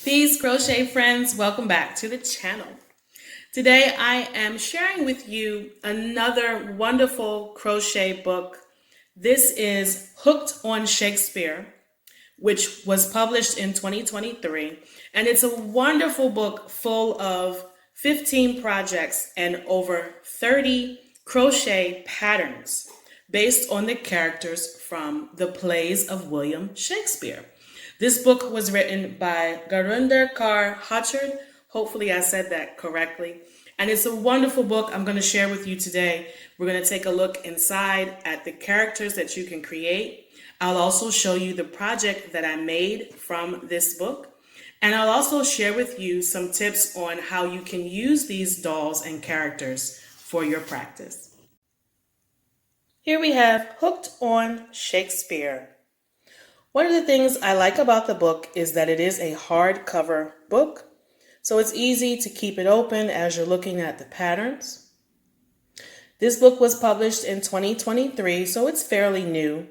Peace, crochet friends. Welcome back to the channel. Today I am sharing with you another wonderful crochet book. This is Hooked on Shakespeare, which was published in 2023. And it's a wonderful book full of 15 projects and over 30 crochet patterns based on the characters from the plays of William Shakespeare. This book was written by Gurinder Kaur Hatchard. Hopefully I said that correctly. And it's a wonderful book I'm going to share with you today. We're going to take a look inside at the characters that you can create. I'll also show you the project that I made from this book. And I'll also share with you some tips on how you can use these dolls and characters for your practice. Here we have Hooked on Shakespeare. One of the things I like about the book is that it is a hardcover book, so it's easy to keep it open as you're looking at the patterns. This book was published in 2023, so it's fairly new,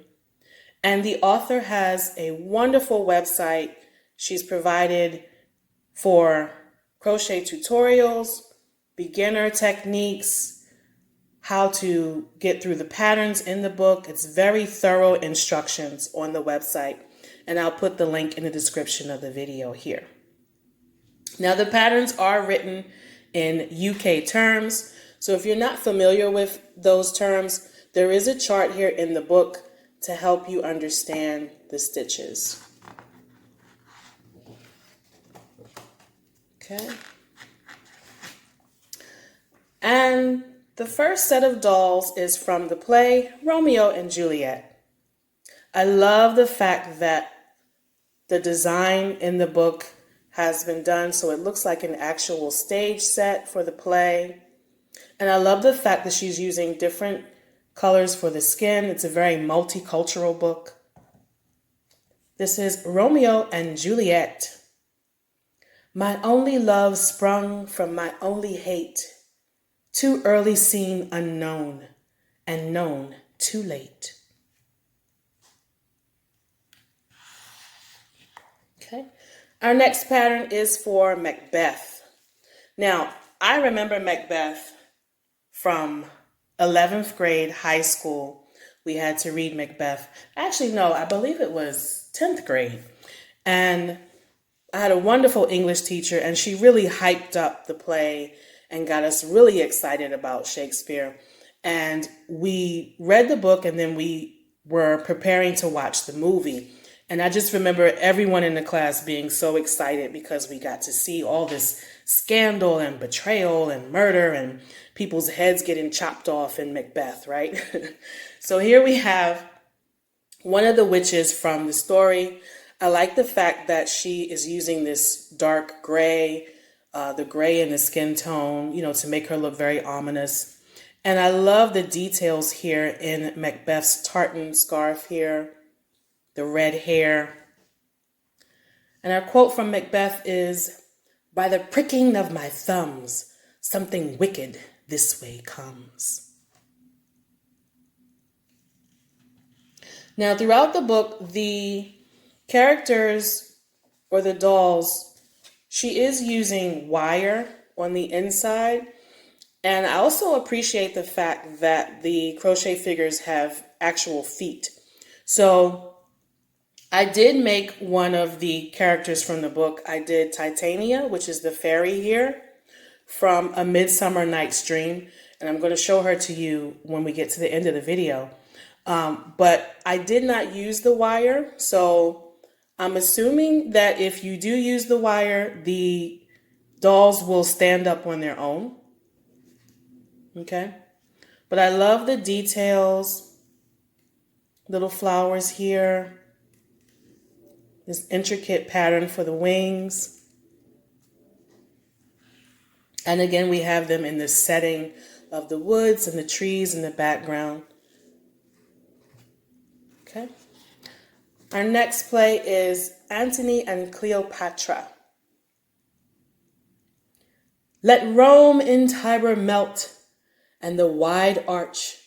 and the author has a wonderful website she's provided for crochet tutorials, beginner techniques, how to get through the patterns in the book. It's very thorough instructions on the website, and I'll put the link in the description of the video here. Now, the patterns are written in UK terms, so if you're not familiar with those terms, there is a chart here in the book to help you understand the stitches. Okay. And the first set of dolls is from the play Romeo and Juliet. I love the fact that the design in the book has been done so it looks like an actual stage set for the play. And I love the fact that she's using different colors for the skin. It's a very multicultural book. This is Romeo and Juliet. My only love sprung from my only hate. Too early seen unknown, and known too late. Okay, our next pattern is for Macbeth. Now, I remember Macbeth from 11th grade high school. We had to read Macbeth. Actually, no, I believe it was 10th grade. And I had a wonderful English teacher, and she really hyped up the play and got us really excited about Shakespeare. And we read the book, and then we were preparing to watch the movie. And I just remember everyone in the class being so excited because we got to see all this scandal and betrayal and murder and people's heads getting chopped off in Macbeth, right? So here we have one of the witches from the story. I like the fact that she is using this dark gray, the gray in the skin tone, to make her look very ominous. And I love the details here in Macbeth's tartan scarf here, the red hair. And our quote from Macbeth is, "By the pricking of my thumbs, something wicked this way comes." Now, throughout the book, the characters or the dolls, she is using wire on the inside. And I also appreciate the fact that the crochet figures have actual feet. So I did make one of the characters from the book. I did Titania, which is the fairy here, from A Midsummer Night's Dream. And I'm going to show her to you when we get to the end of the video. But I did not use the wire, so I'm assuming that if you do use the wire, the dolls will stand up on their own. Okay? But I love the details. Little flowers here. This intricate pattern for the wings. And again, we have them in the setting of the woods and the trees in the background. Okay? Our next play is Antony and Cleopatra. Let Rome in Tiber melt, and the wide arch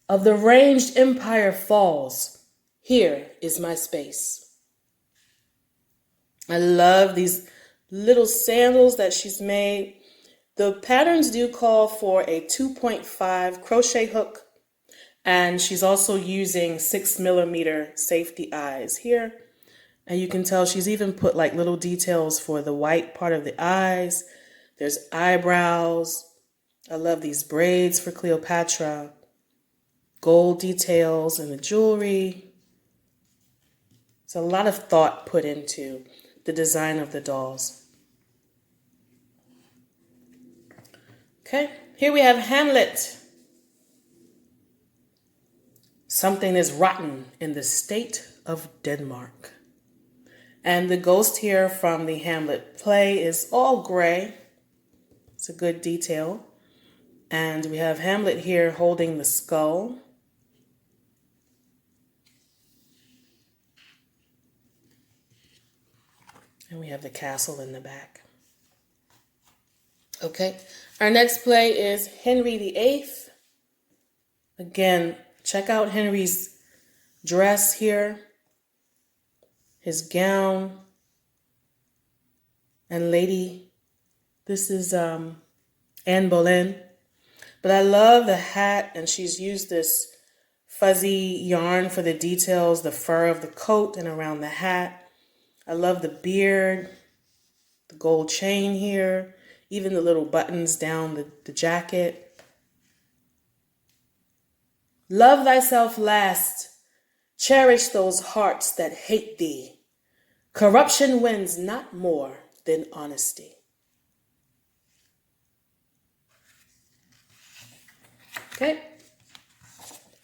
of the ranged empire falls. Here is my space. I love these little sandals that she's made. The patterns do call for a 2.5 crochet hook, and she's also using 6mm safety eyes here. And you can tell she's even put like little details for the white part of the eyes. There's eyebrows. I love these braids for Cleopatra. Gold details in the jewelry. It's a lot of thought put into the design of the dolls. Okay, here we have Hamlet. Something is rotten in the state of Denmark. And the ghost here from the Hamlet play is all gray. It's a good detail. And we have Hamlet here holding the skull. And we have the castle in the back. Okay, our next play is Henry VIII. Again, check out Henry's dress here. His gown, and lady, this is Anne Boleyn. But I love the hat, and she's used this fuzzy yarn for the details, the fur of the coat and around the hat. I love the beard, the gold chain here, even the little buttons down the jacket. Love thyself last. Cherish those hearts that hate thee. Corruption wins not more than honesty. Okay.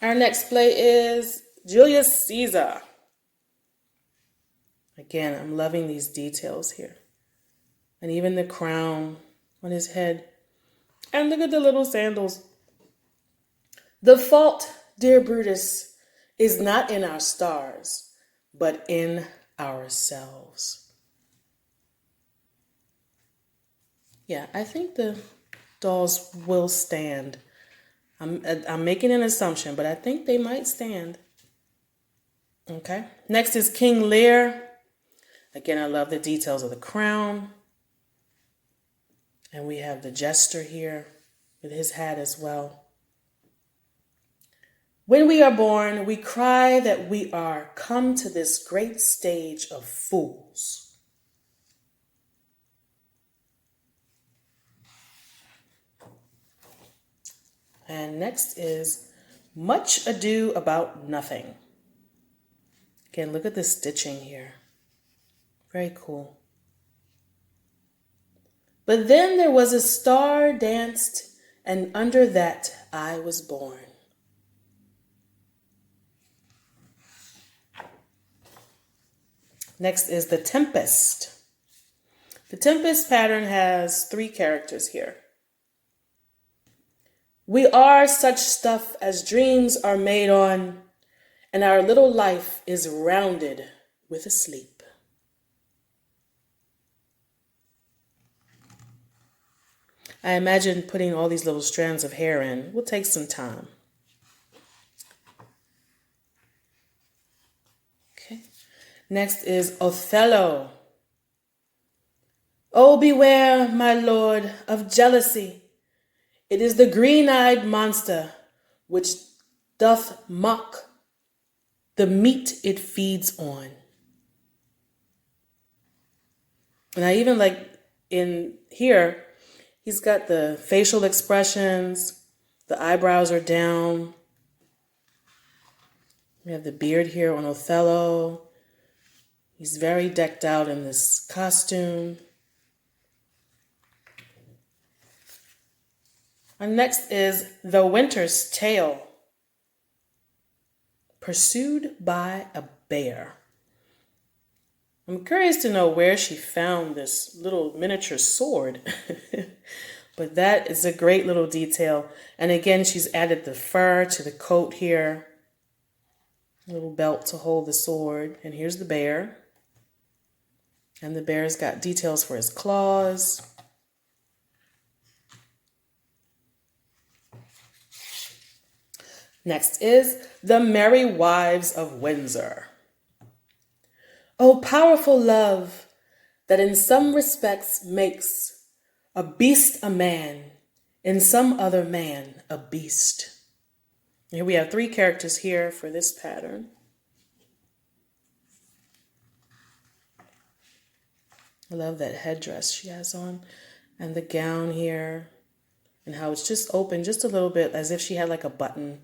Our next play is Julius Caesar. Again, I'm loving these details here. And even the crown on his head. And look at the little sandals. The fault, dear Brutus, is not in our stars, but in ourselves. Yeah, I think the dolls will stand. I'm making an assumption, but I think they might stand. Okay. Next is King Lear. Again, I love the details of the crown. And we have the jester here with his hat as well. When we are born, we cry that we are come to this great stage of fools. And next is Much Ado About Nothing. Again, look at the stitching here. Very cool. But then there was a star danced, and under that I was born. Next is The Tempest. The Tempest pattern has 3 characters here. We are such stuff as dreams are made on, and our little life is rounded with a sleep. I imagine putting all these little strands of hair in will take some time. Okay. Next is Othello. Oh, beware, my lord, of jealousy. It is the green-eyed monster which doth mock the meat it feeds on. And I even like in here, he's got the facial expressions, the eyebrows are down. We have the beard here on Othello. He's very decked out in this costume. And next is The Winter's Tale. Pursued by a bear. I'm curious to know where she found this little miniature sword. But that is a great little detail. And again, she's added the fur to the coat here. A little belt to hold the sword. And here's the bear. And the bear's got details for his claws. Next is The Merry Wives of Windsor. O powerful love, that in some respects makes a beast a man, in some other man a beast. Here we have 3 characters here for this pattern. I love that headdress she has on and the gown here and how it's just open just a little bit as if she had like a button.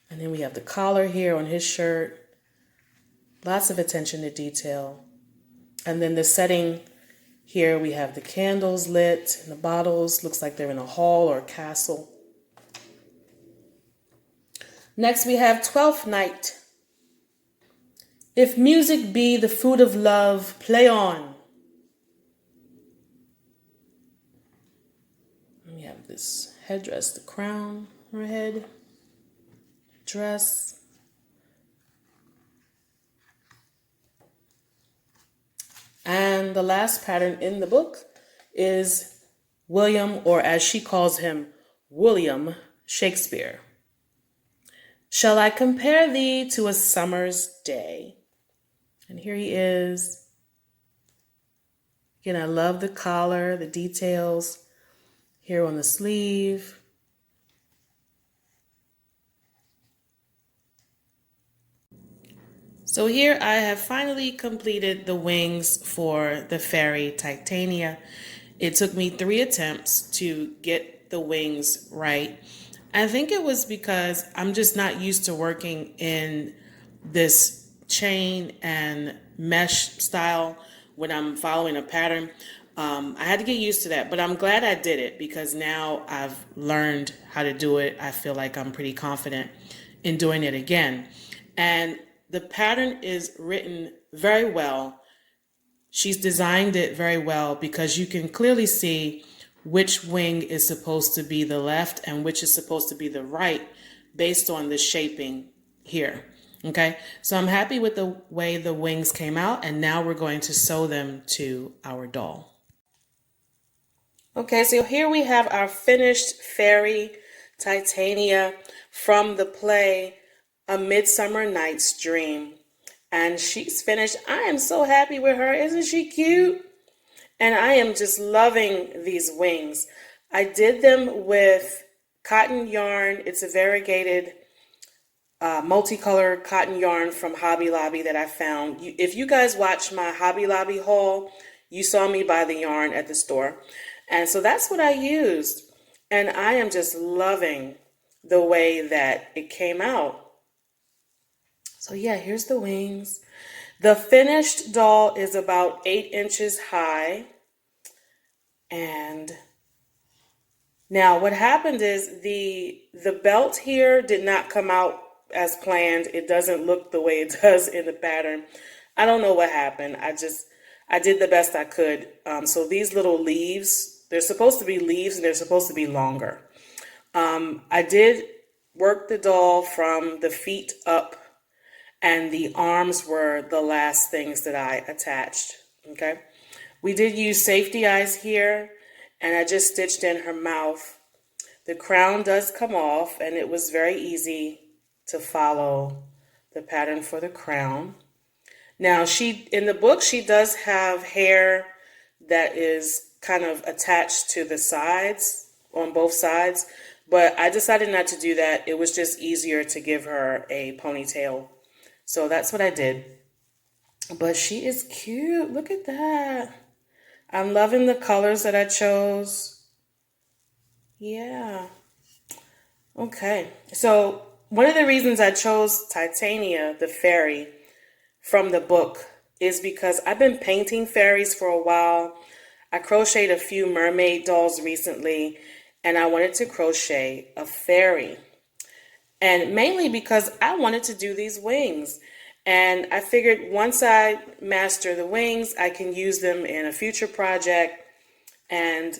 And then we have the collar here on his shirt. Lots of attention to detail. And then the setting here, we have the candles lit and the bottles. Looks like they're in a hall or a castle. Next we have Twelfth Night. If music be the food of love, play on. We have this headdress, the crown on her head, dress. And the last pattern in the book is William, or as she calls him, William Shakespeare. Shall I compare thee to a summer's day? And here he is. Again, I love the collar, the details here on the sleeve. So here I have finally completed the wings for the fairy Titania. It took me 3 attempts to get the wings right. I think it was because I'm just not used to working in this chain and mesh style when I'm following a pattern. I had to get used to that, but I'm glad I did it because now I've learned how to do it. I feel like I'm pretty confident in doing it again. And the pattern is written very well. She's designed it very well because you can clearly see which wing is supposed to be the left and which is supposed to be the right based on the shaping here. Okay, so I'm happy with the way the wings came out, and now we're going to sew them to our doll. Okay, so here we have our finished fairy Titania from the play A Midsummer Night's Dream. And she's finished. I am so happy with her. Isn't she cute? And I am just loving these wings. I did them with cotton yarn. It's a variegated multicolored cotton yarn from Hobby Lobby that I found. If you guys watched my Hobby Lobby haul, you saw me buy the yarn at the store. And so that's what I used. And I am just loving the way that it came out. So yeah, here's the wings. The finished doll is about 8 inches high. And now what happened is the belt here did not come out as planned. It doesn't look the way it does in the pattern. I don't know what happened. I did the best I could. So these little leaves, they're supposed to be leaves and they're supposed to be longer. I did work the doll from the feet up, and the arms were the last things that I attached, okay? We did use safety eyes here, and I just stitched in her mouth. The crown does come off, and it was very easy to follow the pattern for the crown. Now, in the book, she does have hair that is kind of attached to the sides, on both sides, but I decided not to do that. It was just easier to give her a ponytail. So that's what I did. But she is cute. Look at that. I'm loving the colors that I chose. Yeah. Okay. So one of the reasons I chose Titania, the fairy, from the book is because I've been painting fairies for a while. I crocheted a few mermaid dolls recently, and I wanted to crochet a fairy. And mainly because I wanted to do these wings. And I figured once I master the wings, I can use them in a future project and,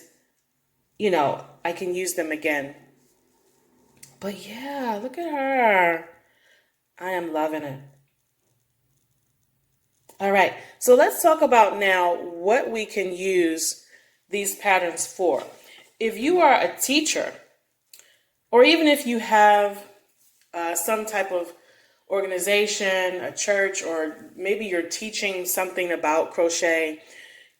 I can use them again. But yeah, look at her. I am loving it. All right, so let's talk about now what we can use these patterns for. If you are a teacher, or even if you have some type of organization, a church, or maybe you're teaching something about crochet,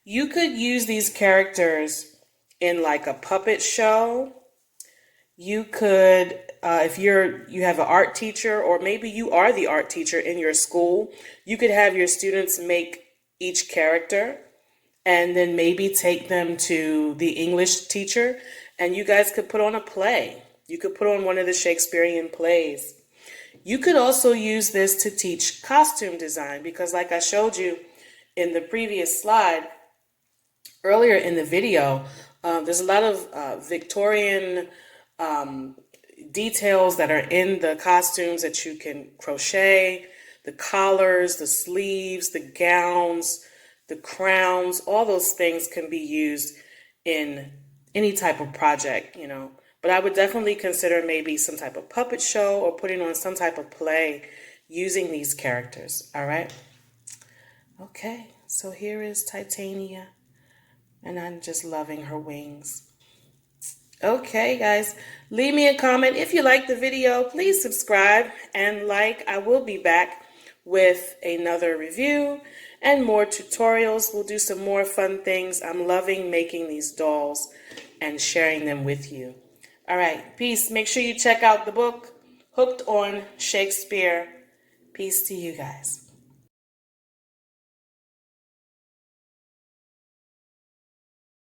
You could use these characters in like a puppet show. You could, if you have an art teacher, or maybe you are the art teacher in your school, you could have your students make each character and then maybe take them to the English teacher, and you guys could put on a play. You could put on one of the Shakespearean plays. You could also use this to teach costume design, because like I showed you in the previous slide, earlier in the video, there's a lot of Victorian details that are in the costumes that you can crochet. The collars, the sleeves, the gowns, the crowns, all those things can be used in any type of project, you know. But I would definitely consider maybe some type of puppet show or putting on some type of play using these characters, all right? Okay, so here is Titania, and I'm just loving her wings. Okay, guys, leave me a comment. If you like the video, please subscribe and like. I will be back with another review and more tutorials. We'll do some more fun things. I'm loving making these dolls and sharing them with you. All right, peace. Make sure you check out the book, Hooked on Shakespeare. Peace to you guys.